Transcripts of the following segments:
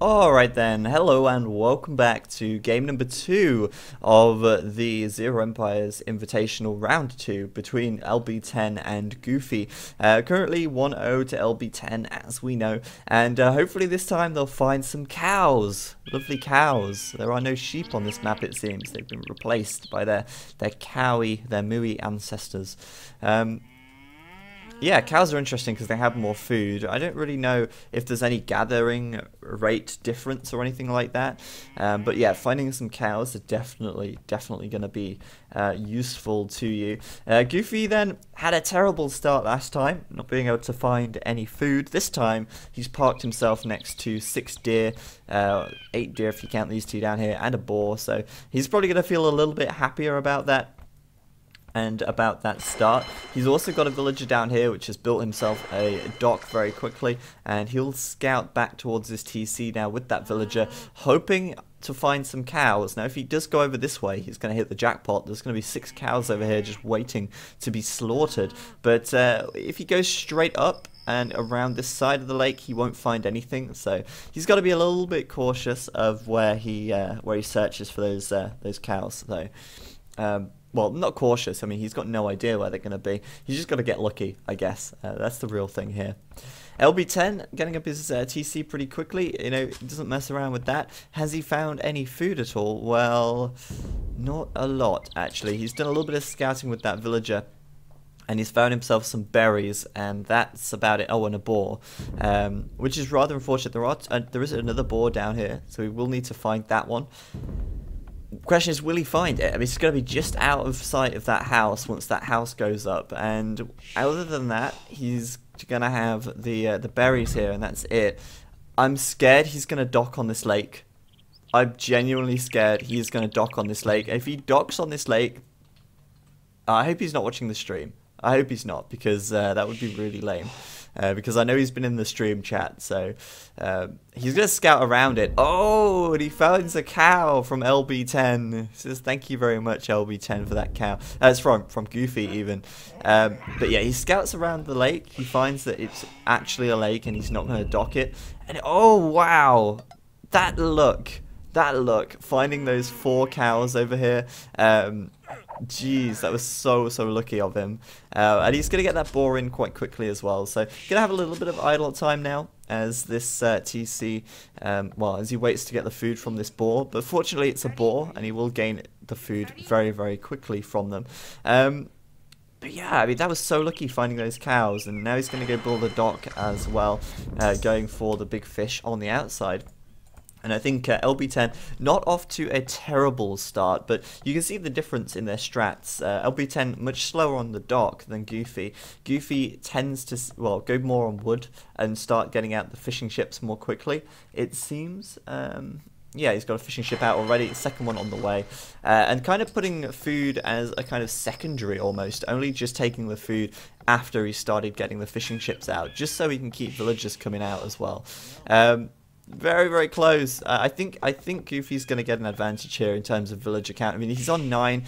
Alright then, hello and welcome back to game number 2 of the ZeroEmpires Invitational Round 2 between LB10 and gwfe. Currently 1-0 to LB10 as we know, and hopefully this time they'll find some cows. Lovely cows. There are no sheep on this map it seems, they've been replaced by their mooey ancestors. Yeah, cows are interesting because they have more food. I don't really know if there's any gathering rate difference or anything like that. But yeah, finding some cows are definitely going to be useful to you. gwfe then had a terrible start last time, not being able to find any food. This time, he's parked himself next to 6 deer, 8 deer if you count these two down here, and a boar. So he's probably going to feel a little bit happier about that. And about that start. He's also got a villager down here which has built himself a dock very quickly, and he'll scout back towards this TC now with that villager, hoping to find some cows. Now if he does go over this way, he's going to hit the jackpot. There's going to be 6 cows over here just waiting to be slaughtered. But if he goes straight up and around this side of the lake, he won't find anything, so he's got to be a little bit cautious of where he searches for those cows. So well, not cautious. I mean, he's got no idea where they're going to be. He's just got to get lucky, I guess. That's the real thing here. LB10 getting up his TC pretty quickly. You know, he doesn't mess around with that. Has he found any food at all? Well, not a lot, actually. He's done a little bit of scouting with that villager, and he's found himself some berries, and that's about it. Oh, and a boar, which is rather unfortunate. There is another boar down here, so we will need to find that one. Question is, will he find it? I mean, it's going to be just out of sight of that house once that house goes up, and other than that, he's going to have the berries here, and that's it. I'm scared he's going to dock on this lake. I'm genuinely scared he's going to dock on this lake. If he docks on this lake, I hope he's not watching the stream. I hope he's not, because that would be really lame. Because I know he's been in the stream chat, so he's going to scout around it. Oh, and he finds a cow from LB10. Says, thank you very much, LB10, for that cow. It's from gwfe even. But yeah, he scouts around the lake. He finds that it's actually a lake, and he's not going to dock it. And oh, wow. That look. Finding those 4 cows over here. Jeez, that was so lucky of him. And he's going to get that boar in quite quickly as well. So, going to have a little bit of idle time now as this TC, well, as he waits to get the food from this boar. But fortunately, it's a boar, and he will gain the food very quickly from them. But yeah, I mean, that was so lucky finding those cows. And now he's going to go build a dock as well, going for the big fish on the outside. And I think LB10 not off to a terrible start, but you can see the difference in their strats. LB10 much slower on the dock than gwfe. gwfe tends to, well, go more on wood and start getting out the fishing ships more quickly, it seems. Yeah, he's got a fishing ship out already, second one on the way. And kind of putting food as a kind of secondary almost, only just taking the food after he started getting the fishing ships out, just so he can keep villagers coming out as well. Very close. I think gwfe's going to get an advantage here in terms of villager count. I mean, he's on 9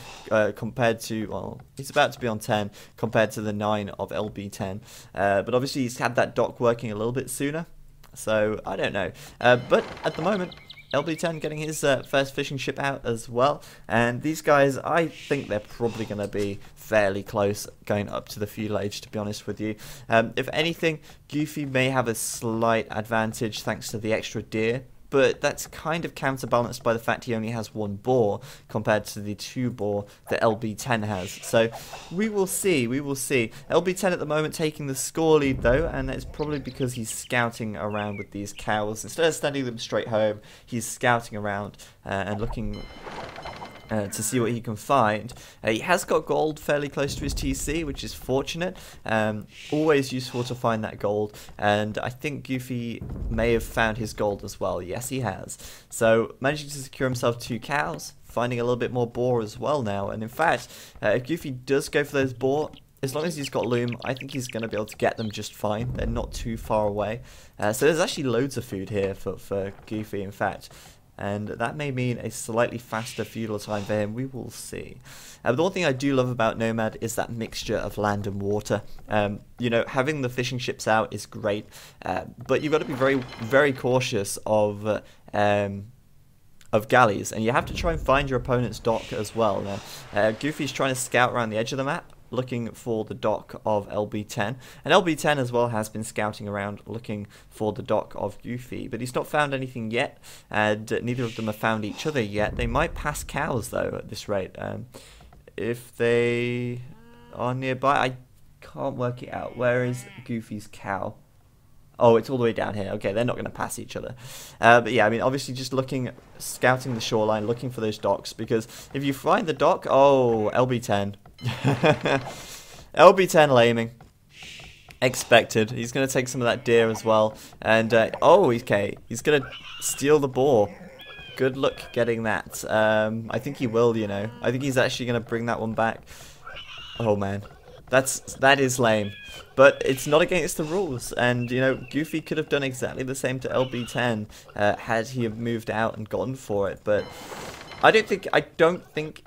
compared to, well, he's about to be on 10 compared to the 9 of LB10. But obviously he's had that dock working a little bit sooner, so I don't know. But at the moment, LB10 getting his first fishing ship out as well, and these guys, I think they're probably going to be fairly close going up to the feudal age, to be honest with you. If anything, gwfe may have a slight advantage thanks to the extra deer, but that's kind of counterbalanced by the fact he only has 1 boar compared to the 2 boar that LB10 has. So we will see. LB10 at the moment taking the score lead though, and it's probably because he's scouting around with these cows. Instead of sending them straight home, he's scouting around and looking to see what he can find. He has got gold fairly close to his TC, which is fortunate. Always useful to find that gold, and I think gwfe may have found his gold as well. Yes, he has. So managing to secure himself 2 cows, finding a little bit more boar as well now. And in fact, if gwfe does go for those boar, as long as he's got loom, I think he's going to be able to get them just fine. They're not too far away. So there's actually loads of food here for gwfe, in fact. and that may mean a slightly faster feudal time for him. We will see. But the one thing I do love about Nomad is that mixture of land and water. You know, having the fishing ships out is great, but you've got to be very, very cautious of galleys, and you have to try and find your opponent's dock as well. Now, Goofy's trying to scout around the edge of the map, looking for the dock of LB10, and LB10 as well has been scouting around looking for the dock of Goofy, but he's not found anything yet, and neither of them have found each other yet. They might pass cows though at this rate. If they are nearby, I can't work it out. Where is Goofy's cow? Oh, it's all the way down here. Okay, they're not going to pass each other. But yeah, I mean, obviously just scouting the shoreline, looking for those docks, because if you find the dock, oh, LB10. LB10 laming. Expected. He's going to take some of that deer as well. And, oh, okay, he's going to steal the boar. Good luck getting that. I think he will, you know. I think he's actually going to bring that one back. Oh, man. That is lame, but it's not against the rules, and you know, Goofy could have done exactly the same to LB10 had he have moved out and gone for it. But I don't think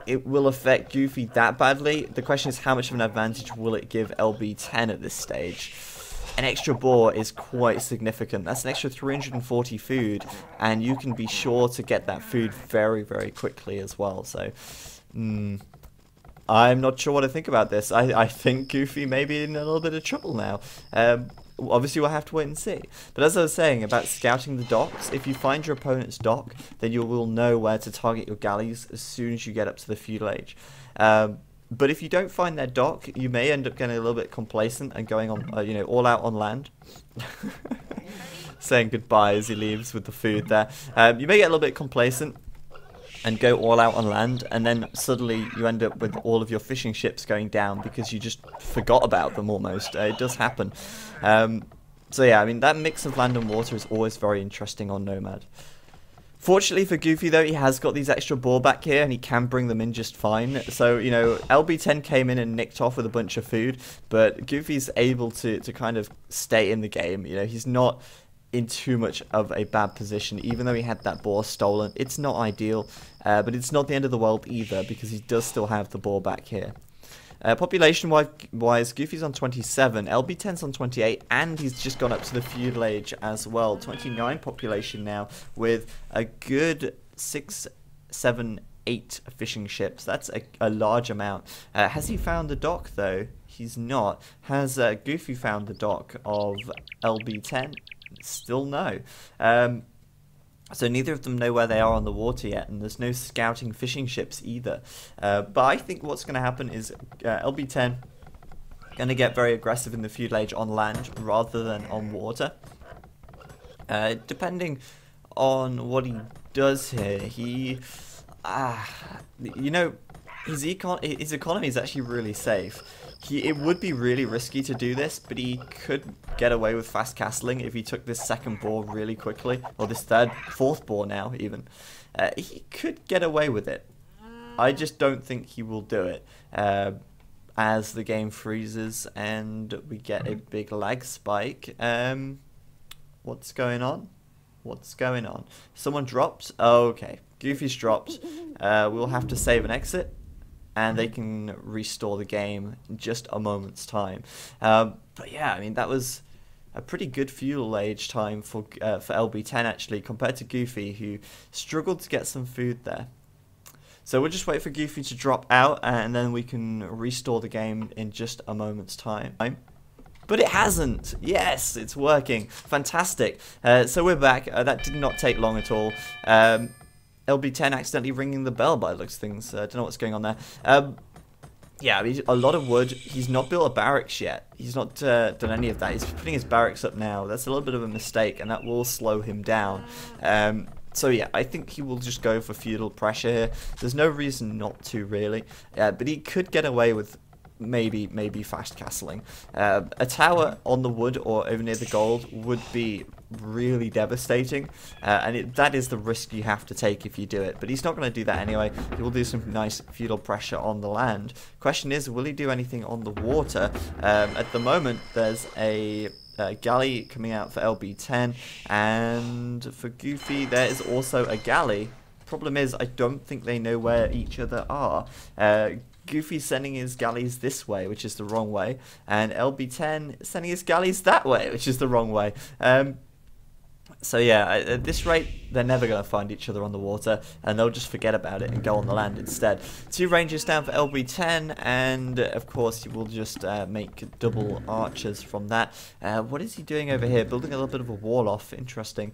it will affect Goofy that badly. The question is, how much of an advantage will it give LB10 at this stage? An extra boar is quite significant. That's an extra 340 food, and you can be sure to get that food very, very quickly as well. So, I'm not sure what to think about this. I think Goofy may be in a little bit of trouble now. Obviously, we'll have to wait and see. But as I was saying about scouting the docks, if you find your opponent's dock, then you will know where to target your galleys as soon as you get up to the feudal age. But if you don't find their dock, you may end up getting a little bit complacent and going on, you know, all out on land. Saying goodbye as he leaves with the food there. You may get a little bit complacent and go all out on land, and then suddenly you end up with all of your fishing ships going down because you just forgot about them almost. It does happen. So yeah, I mean, that mix of land and water is always very interesting on Nomad. Fortunately for Goofy though, he has got these extra boar back here and he can bring them in just fine. So, you know, LB10 came in and nicked off with a bunch of food, but Goofy's able to kind of stay in the game. You know, he's not in too much of a bad position, even though he had that boar stolen. It's not ideal, but it's not the end of the world either, because he does still have the boar back here. Population-wise, Goofy's on 27, LB10's on 28, and he's just gone up to the feudal age as well. 29 population now, with a good 6, 7, 8 fishing ships. That's a large amount. Has he found the dock, though? He's not. Has Goofy found the dock of LB10? Still no. So neither of them know where they are on the water yet, and there's no scouting fishing ships either. But I think what's going to happen is LB10 going to get very aggressive in the feudal age on land rather than on water. Depending on what he does here, he, you know, his economy is actually really safe. It would be really risky to do this, but he could get away with fast castling if he took this second boar really quickly, or this fourth boar now even. He could get away with it. I just don't think he will do it. As the game freezes and we get a big lag spike. What's going on? What's going on? Someone dropped? Oh, okay. Goofy's dropped. We'll have to save and exit, and they can restore the game in just a moment's time. But yeah, I mean, that was a pretty good feudal age time for LB10 actually, compared to Goofy, who struggled to get some food there. So we'll just wait for Goofy to drop out, and then we can restore the game in just a moment's time. But it hasn't. Yes, it's working. Fantastic. So we're back. That did not take long at all. LB10 accidentally ringing the bell by the looks of things. I don't know what's going on there. Yeah, I mean, a lot of wood. He's not built a barracks yet. He's not done any of that. He's putting his barracks up now. That's a little bit of a mistake, and that will slow him down. So yeah, I think he will just go for feudal pressure here. There's no reason not to, really. But he could get away with maybe fast castling. A tower on the wood or over near the gold would be really devastating, and that is the risk you have to take if you do it. But he's not going to do that anyway. He will do some nice feudal pressure on the land. Question is, will he do anything on the water? At the moment, there's a galley coming out for LB10, and for Goofy there is also a galley. Problem is, I don't think they know where each other are. Goofy's sending his galleys this way, which is the wrong way, and LB10 sending his galleys that way, which is the wrong way. So yeah, at this rate, they're never going to find each other on the water, and they'll just forget about it and go on the land instead. 2 rangers down for LB10, and of course you will just make double archers from that. What is he doing over here? Building a little bit of a wall off. Interesting.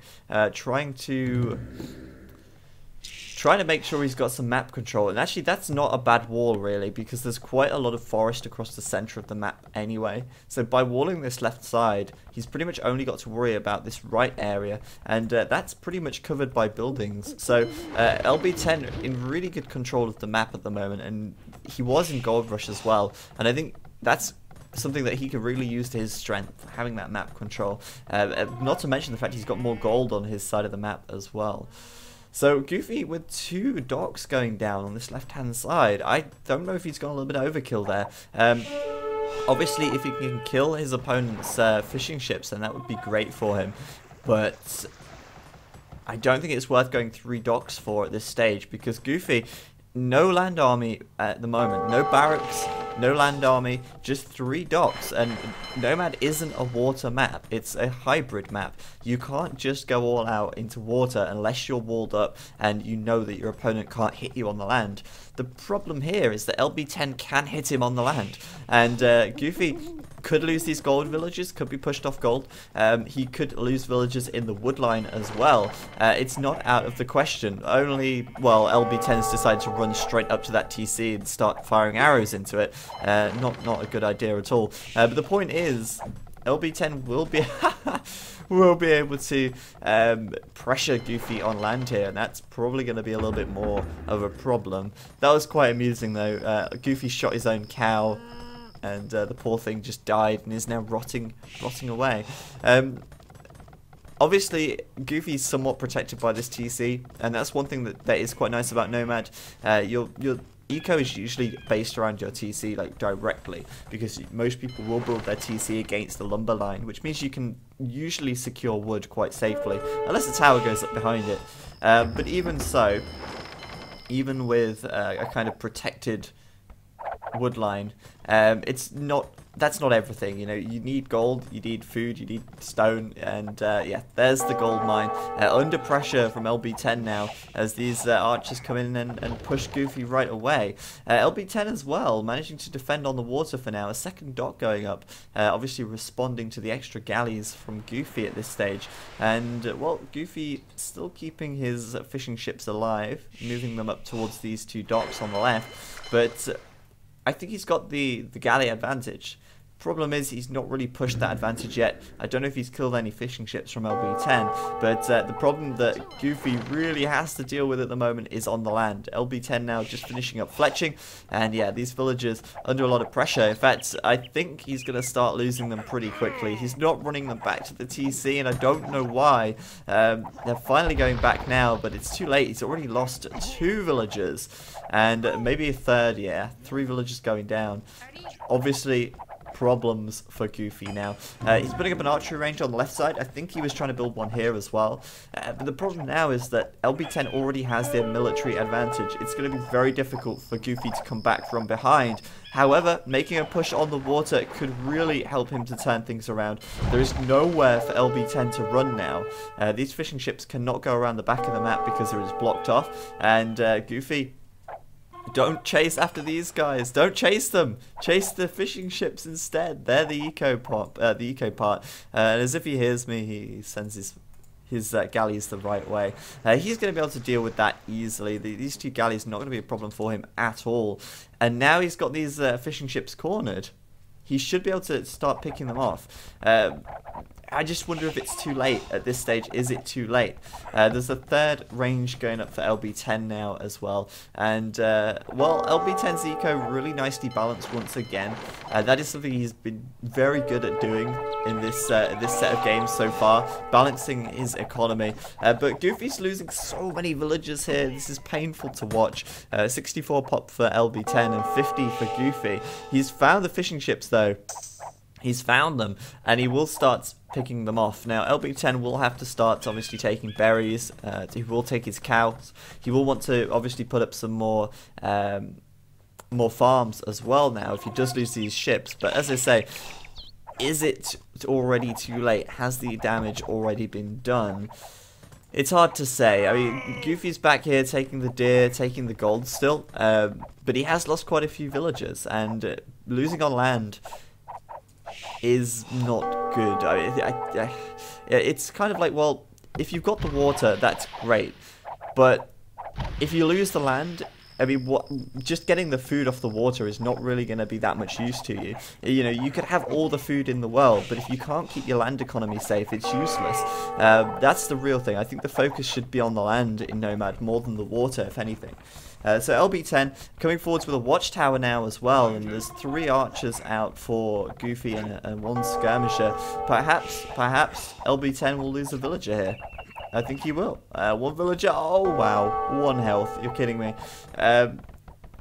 Trying to make sure he's got some map control, and actually that's not a bad wall really, because there's quite a lot of forest across the center of the map anyway. So by walling this left side, he's pretty much only got to worry about this right area, and that's pretty much covered by buildings. So LB10 in really good control of the map at the moment, and he was in Gold Rush as well, and I think that's something that he could really use to his strength, having that map control. Not to mention the fact he's got more gold on his side of the map as well. So Goofy with 2 docks going down on this left-hand side. I don't know if he's gone a little bit overkill there. Obviously, if he can kill his opponent's fishing ships, then that would be great for him. But I don't think it's worth going 3 docks for at this stage, because Goofy, no land army at the moment, no barracks, no land army, just 3 docks, and Nomad isn't a water map, it's a hybrid map. You can't just go all out into water unless you're walled up and you know that your opponent can't hit you on the land. The problem here is that LB10 can hit him on the land, and Goofy could lose these gold villages, could be pushed off gold. He could lose villages in the wood line as well. It's not out of the question. Only, well, LB10's decided to run straight up to that TC and start firing arrows into it. Not a good idea at all. But the point is, LB10 will be will be able to pressure Goofy on land here, and that's probably going to be a little bit more of a problem. That was quite amusing though. Goofy shot his own cow, and the poor thing just died and is now rotting away. Obviously, Goofy's somewhat protected by this TC, and that's one thing that is quite nice about Nomad. Your eco is usually based around your TC, like directly, because most people will build their TC against the lumber line, which means you can usually secure wood quite safely, unless the tower goes up behind it. But even so, even with a kind of protected wood line, that's not everything. You know, you need gold, you need food, you need stone, and yeah, there's the gold mine under pressure from LB10 now, as these archers come in and push Goofy right away. LB10 as well, managing to defend on the water for now, a second dock going up, obviously responding to the extra galleys from Goofy at this stage, and well, Goofy still keeping his fishing ships alive, moving them up towards these 2 docks on the left, but I think he's got the galley advantage. Problem is, he's not really pushed that advantage yet. I don't know if he's killed any fishing ships from LB10, but the problem that Goofy really has to deal with at the moment is on the land. LB10 now just finishing up fletching, and yeah, these villagers under a lot of pressure. In fact, I think he's going to start losing them pretty quickly. He's not running them back to the TC, and I don't know why. They're finally going back now, but it's too late. He's already lost 2 villagers, and maybe a third, yeah. 3 villagers going down. Obviously, problems for Goofy now. He's putting up an archery range on the left side. I think he was trying to build one here as well. But the problem now is that LB10 already has their military advantage. It's going to be very difficult for Goofy to come back from behind. However, making a push on the water could really help him to turn things around. There is nowhere for LB10 to run now. These fishing ships cannot go around the back of the map because it is blocked off. And Goofy, don't chase after these guys. Don't chase them. Chase the fishing ships instead. They're the eco part. And as if he hears me, he sends his galleys the right way. He's going to be able to deal with that easily. These 2 galleys are not going to be a problem for him at all. And now he's got these fishing ships cornered. He should be able to start picking them off. I just wonder if it's too late at this stage. Is it too late? There's a 3rd range going up for LB10 now as well. And, well, LB10's eco really nicely balanced once again. That is something he's been very good at doing in this set of games so far, balancing his economy. But Goofy's losing so many villagers here. This is painful to watch. 64 pop for LB10 and 50 for Goofy. He's found the fishing ships, though. He's found them, and he will start picking them off. Now, LB10 will have to start, obviously, taking berries. He will take his cows. He will want to, obviously, put up some more farms as well now if he does lose these ships. But as I say, is it already too late? Has the damage already been done? It's hard to say. I mean, Goofy's back here taking the deer, taking the gold still. But he has lost quite a few villagers, and losing on land is not good. It's kind of like, well, if you've got the water, that's great, but if you lose the land, I mean, just getting the food off the water is not really going to be that much use to you. You know, you could have all the food in the world, but if you can't keep your land economy safe, it's useless. That's the real thing. I think the focus should be on the land in Nomad more than the water, if anything. So LB10 coming forwards with a watchtower now as well, and there's 3 archers out for Goofy and 1 skirmisher. Perhaps LB10 will lose a villager here. I think he will. 1 villager. Oh wow, 1 health. You're kidding me.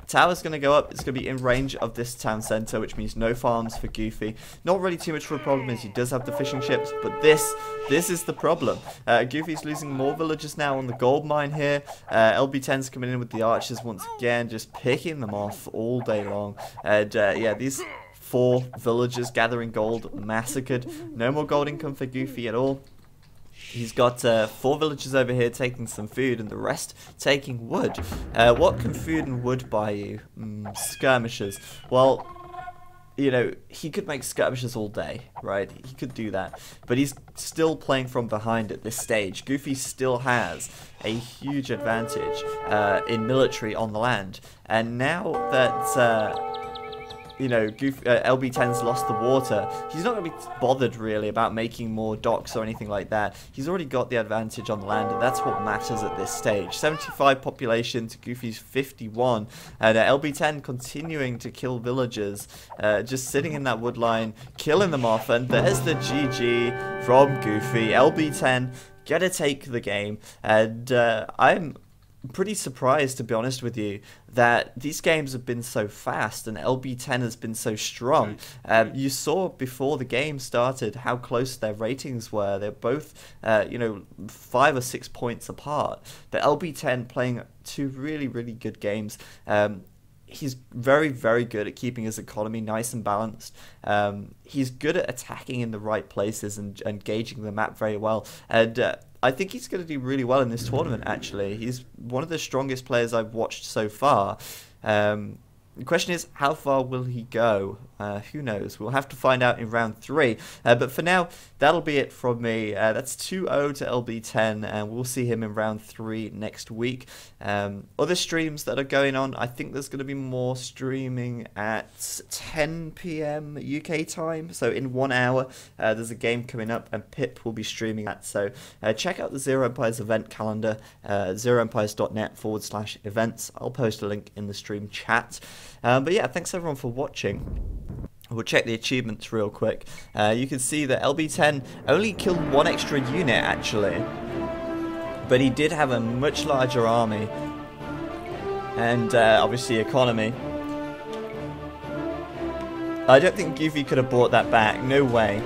Tower's going to go up. It's going to be in range of this town centre, which means no farms for Goofy. Not really too much of a problem, as he does have the fishing ships, but this is the problem. Goofy's losing more villagers now on the gold mine here. LB10's coming in with the archers once again, just picking them off all day long. And yeah, these 4 villagers gathering gold massacred. No more gold income for Goofy at all. He's got 4 villagers over here taking some food, and the rest taking wood. What can food and wood buy you? Skirmishers. Well, you know, he could make skirmishers all day, right? He could do that. But he's still playing from behind at this stage. Goofy still has a huge advantage in military on the land. And now that you know, LB10's lost the water, he's not going to be bothered really about making more docks or anything like that. He's already got the advantage on the land, and that's what matters at this stage. 75 population to Goofy's 51, and LB10 continuing to kill villagers, just sitting in that wood line, killing them off, and there's the GG from Goofy. LB10 gonna take the game, and I'm pretty surprised, to be honest with you, that these games have been so fast and LB10 has been so strong. You saw before the game started how close their ratings were. They're both, you know, 5 or 6 points apart. But LB10 playing 2 really, really good games. He's very, very good at keeping his economy nice and balanced. He's good at attacking in the right places and gauging the map very well. And I think he's going to do really well in this tournament, actually. He's one of the strongest players I've watched so far. The question is, how far will he go? Who knows? We'll have to find out in round 3. But for now, that'll be it from me. That's 2-0 to LB10, and we'll see him in round 3 next week. Other streams that are going on, I think there's going to be more streaming at 10 PM UK time. So in 1 hour, there's a game coming up, and Pip will be streaming that. So check out the ZeroEmpires event calendar, zeroempires.net/events. I'll post a link in the stream chat. But yeah, thanks everyone for watching. We'll check the achievements real quick. You can see that LB10 only killed 1 extra unit, actually. But he did have a much larger army. And obviously economy. I don't think Goofy could have brought that back. No way.